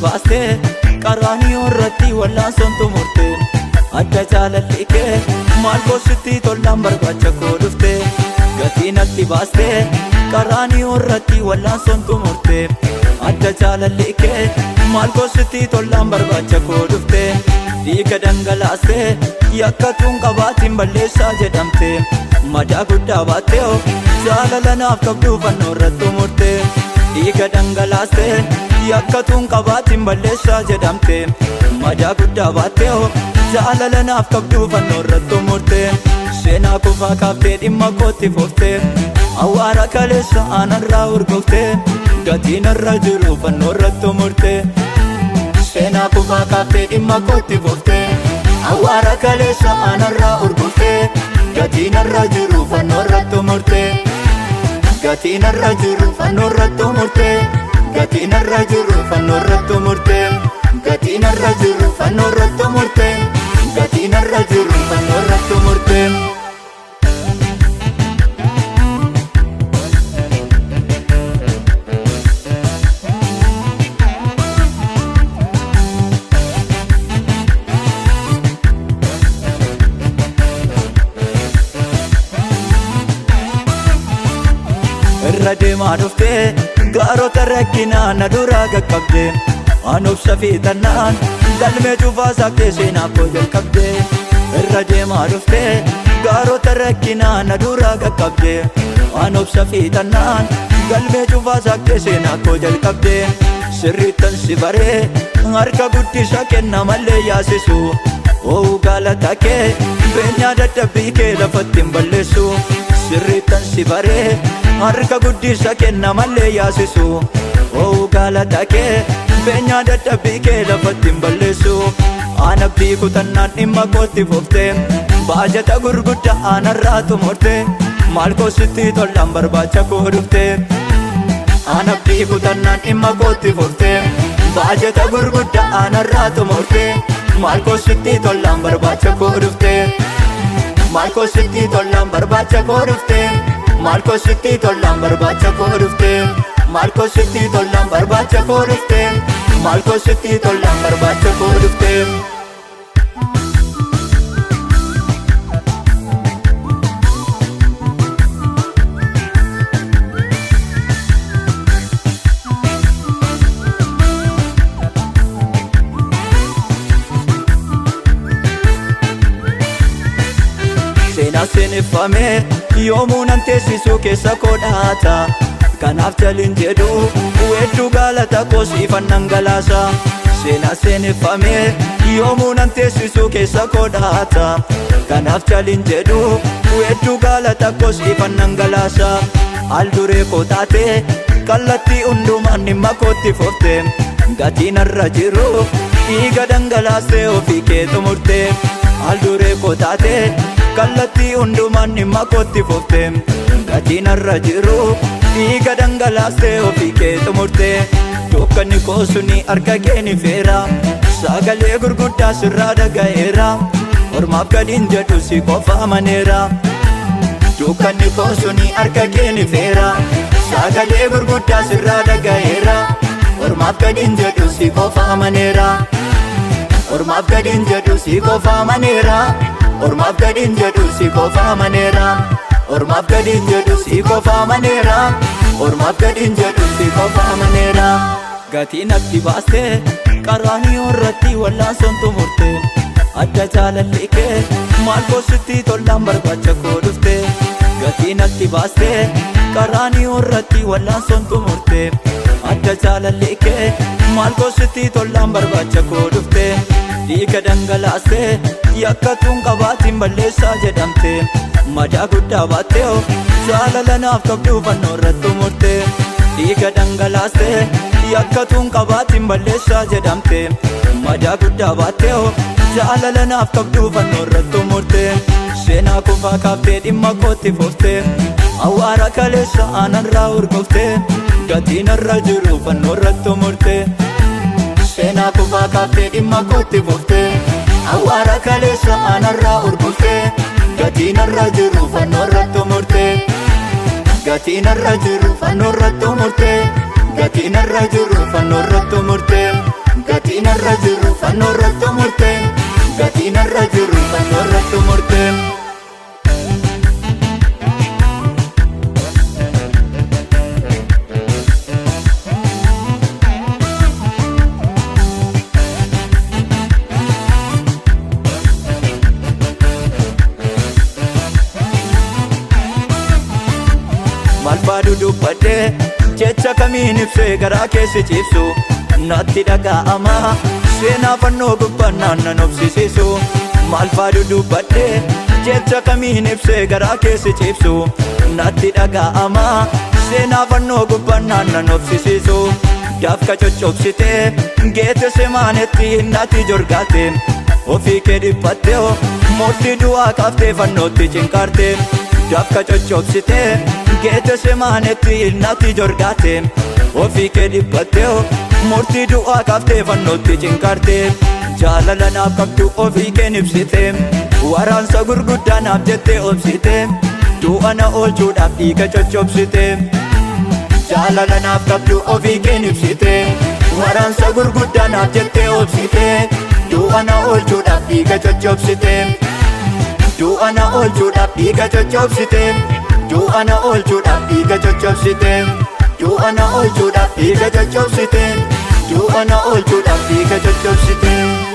baaste qaraanii irratti wallaan sontu murte adda jaalalli kee maal goositti tollaan barbaacha koo dhufte gatii natti baaste qaraanii irratti wallaan sontu murte adda jaalalli kee maal goositti tollaan barbaacha koo dhufte dhiiga dhangalaaste yakkatuun qabaatiin balleessaa jedhamte madaa guddaa baatte jaalala naaf qabdu fannoo irratti murte dhiiga dhangalaaste yakkatuun qabaatiin balleessaa jedhamte madaa guddaa baatte jaalala naaf qabdu fannoo irratti murte seenaa kufaa kaaftee dhimma kootti fufte awwaara kaleessa aanarraa urgofte gatiin irra jiru fannoo irratti murte seenaa kufaa kaaftee dhimma kootti fufte awwaara kaleessa aanarraa urgofte gatiin irra jiru fannoo irratti murte gatiin irra jiru fannoo irratti murte gatiin irra jiru fannoo irratti murte gatiin irra jiru fannoo irratti murte gatiin irra jiru fannoo irratti murte irra deemaa dhufte gaarota rakkinaa na duraa qaqqabde anubsa fiixannaan galmee cufaa saaftee seenaa koo jalqabde irra deemaa dhufte gaarota rakkinaa na duraa qaqqabde anubsa fiixannaan galmee cufaa saaftee seenaa koo jalqabde sirriittan si baree harka guddisa kenna mallee yaasisu ouu galata kee beenyaa dadhabbii kee lafatti hin balleessu sirriittan si baree harka guddisa kenna mallee yaasisu ouu galata kee beenyaa dadhabbii kee lafatti hin balleessu aanabdii kutannaan dhimma kootti fufte baajata gurguddaa aanarraa tumurte maal goositti tollaan barbaacha koo dhufte aanabdii kutannaan dhimma kootti fufte baajata gurguddaa aanarraa tumurte maal goositti tollaan barbaacha koo dhufte maal goositti tollaan barbaacha koo dhufte maal goositti tollaan barbaacha koo dhufte maal goositti tollaan barbaacha koo dhufte maal goositti tollaan barbaacha koo dhufte seenaa seeneffame yoomuu nan teessisuu keessa koo dhaata kanaaf jalin jedhu weedduu galata koo siifan dhangalaasa seenaa seeneffame yoomuu nan teessisuu keessa koo dhaata kanaaf jalin jedhu weedduu galata koo siifan dhangalaasa al duree koo taate kallattii hundumaan dhimma kootti fufte gatiin irra jiru dhiiga dhangalaaste ofii kee xumurte al duree koo taate kallattii hundumaan dhimma kootti fufte gatiin irra jiru dhiiga dhangalaaste ofii kee xumurte dukkanni koo suni harka kee ni feera sagalee gurguddaa sirraa dhaga'eera ormaaf gadiin jedhu si qofa amaneera dukkanni koo suni harka kee ni feera sagalee gurguddaa sirraa dhaga'eera ormaaf gadiin jedhu si qofa amaneera ormaaf gadiin jedhu si qofa amaneera ormaaf gadiin jedhu si qofa amaneera ormaaf gadiin jedhu si qofa amaneera ormaaf gadiin jedhu si qofa amaneera gatii natti baaste qaraanii irratti wallaan sontu murte adda jaalalli kee maal goositti tollaan barbaacha koo dhufte gatii natti baaste qaraanii irratti wallaan sontu murte adda jaalalli kee maal goositti tollaan barbaacha koo dhufte dhiiga dhangalaaste yakkatuun qabaatiin balleessaa jedhamte madaa guddaa baatte jaalala naaf qabdu fannoo irratti murte dhiiga dhangalaaste yakkatuun qabaatiin balleessaa jedhamte madaa guddaa baatte jaalala naaf qabdu fannoo irratti murte seenaa kufaa kaaftee dhimma kootti fufte awwaara kaleessa aanarraa urgofte gatiin irra jiru fannoo irratti murte seenaa kufaa kaaftee dhimma kootti fufte awwaara kaleessa aanarraa urgofte gatiin irra jiru fannoo irratti murte gatiin irra jiru fannoo irratti murte gatiin irra jiru fannoo irratti murte gatiin irra jiru fannoo irratti murtee gatiin irra jiru fannoo irratti murtee. Malfaadu dubbadhee jecha kamiin ibsee garaa keessi ciibsu natti dhaga'ama seenaa fannoo gubbannaan nan obsisiisu. Malfaadu dubbadhee jecha kamiin ibsee garaa keessi ciibsu natti dhaga'ama seenaa fannoo gubbannaan nan obsisiisu. Dafqa coccobsitee geete semaanetti natti jorgaate ofii kee dhiphattee murtii du'aa kaaftee fannootti cinqarte. Dafqa coccobsitee geete semaanetti natti jorgaate ofii kee dhiphattee murtii du'aa kaaftee fannootti cinqarte. Jaalala naaf qabdu ofii keen ibsite waraansa gurguddaa naaf jettee obsite du'a na oolchuudhaaf dhiiga coccobsite. Jaalala naaf qabdu ofii keen ibsite waraansa gurguddaa naaf jettee obsite du'a na oolchuudhaaf dhiiga coccobsite. Du'a na oolchuudhaaf dhiiga coccobsite du'a na oolchuudhaaf dhiiga coccobsite du'a na oolchuudhaaf dhiiga coccobsite du'a na oolchuudhaaf dhiiga coccobsite.